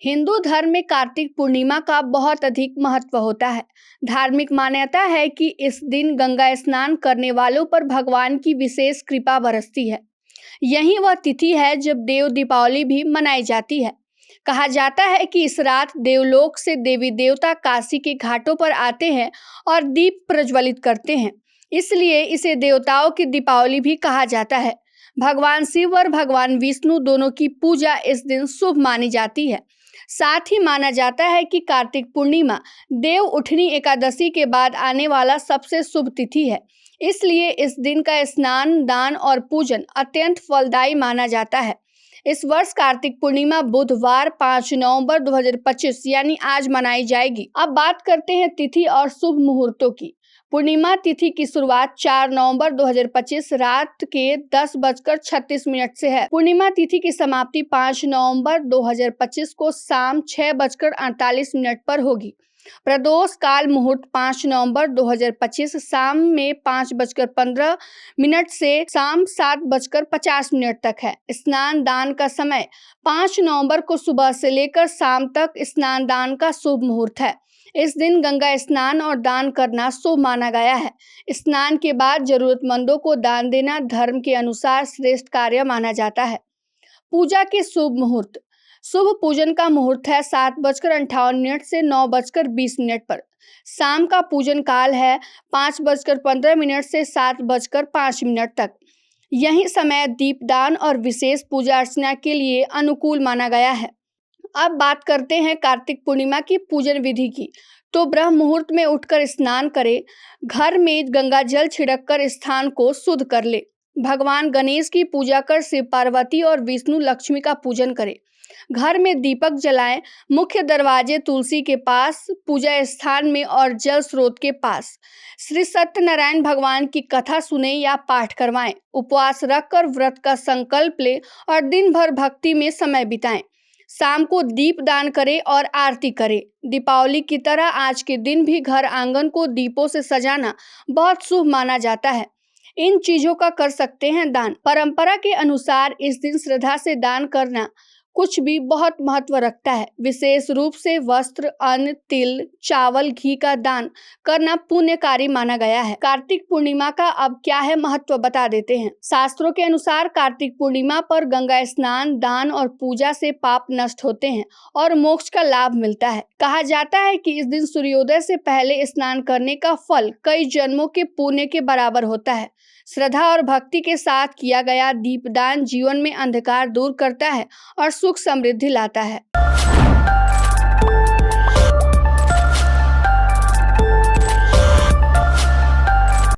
हिंदू धर्म में कार्तिक पूर्णिमा का बहुत अधिक महत्व होता है। धार्मिक मान्यता है कि इस दिन गंगा स्नान करने वालों पर भगवान की विशेष कृपा बरसती है। यही वह तिथि है जब देव दीपावली भी मनाई जाती है। कहा जाता है कि इस रात देवलोक से देवी देवता काशी के घाटों पर आते हैं और दीप प्रज्वलित करते हैं, इसलिए इसे देवताओं की दीपावली भी कहा जाता है। भगवान शिव और भगवान विष्णु दोनों की पूजा इस दिन शुभ मानी जाती है। साथ ही माना जाता है कि कार्तिक पूर्णिमा देव उठनी एकादशी के बाद आने वाला सबसे शुभ तिथि है, इसलिए इस दिन का स्नान, दान और पूजन अत्यंत फलदायी माना जाता है। इस वर्ष कार्तिक पूर्णिमा बुधवार 5 नवंबर 2025 यानी आज मनाई जाएगी। अब बात करते हैं तिथि और शुभ मुहूर्तों की। पूर्णिमा तिथि की शुरुआत 4 नवंबर 2025 रात के 10:36 से है। पूर्णिमा तिथि की समाप्ति 5 नवंबर 2025 को शाम 6:48 पर होगी। प्रदोष काल मुहूर्त 5 नवंबर 2025 शाम में 5:15 से शाम 7:50 तक है। स्नान दान का समय 5 नवंबर को सुबह से लेकर शाम तक स्नान दान का शुभ मुहूर्त है। इस दिन गंगा स्नान और दान करना शुभ माना गया है। स्नान के बाद जरूरतमंदों को दान देना धर्म के अनुसार श्रेष्ठ कार्य माना जाता है। पूजा के शुभ मुहूर्त। शुभ पूजन का मुहूर्त है 7:58 से 9:20 पर। शाम का पूजन काल है 5:15 से 7:05 तक। यही समय दीपदान और विशेष पूजा अर्चना के लिए अनुकूल माना गया है। अब बात करते हैं कार्तिक पूर्णिमा की पूजन विधि की। तो ब्रह्म मुहूर्त में उठकर स्नान करें। घर में गंगा जल छिड़ककर स्थान को शुद्ध कर ले। भगवान गणेश की पूजा कर शिव पार्वती और विष्णु लक्ष्मी का पूजन करें। घर में दीपक जलाएं। मुख्य दरवाजे तुलसी के पास, पूजा स्थान में और जल स्रोत के पास श्री सत्यनारायण भगवान की कथा सुने या पाठ करवाएं। उपवास रखकर व्रत का संकल्प ले और दिन भर भक्ति में समय बिताएं। शाम को दीप दान करें और आरती करें। दीपावली की तरह आज के दिन भी घर आंगन को दीपों से सजाना बहुत शुभ माना जाता है। इन चीजों का कर सकते हैं दान। परंपरा के अनुसार इस दिन श्रद्धा से दान करना कुछ भी बहुत महत्व रखता है। विशेष रूप से वस्त्र, अन्न, तिल, चावल, घी का दान करना पुण्यकारी माना गया है। कार्तिक पूर्णिमा का अब क्या है महत्व बता देते हैं। शास्त्रों के अनुसार कार्तिक पूर्णिमा पर गंगा स्नान, दान और पूजा से पाप नष्ट होते हैं और मोक्ष का लाभ मिलता है। कहा जाता है कि इस दिन सूर्योदय से पहले स्नान करने का फल कई जन्मों के पुण्य के बराबर होता है। श्रद्धा और भक्ति के साथ किया गया दीपदान जीवन में अंधकार दूर करता है और सुख समृद्धि लाता है।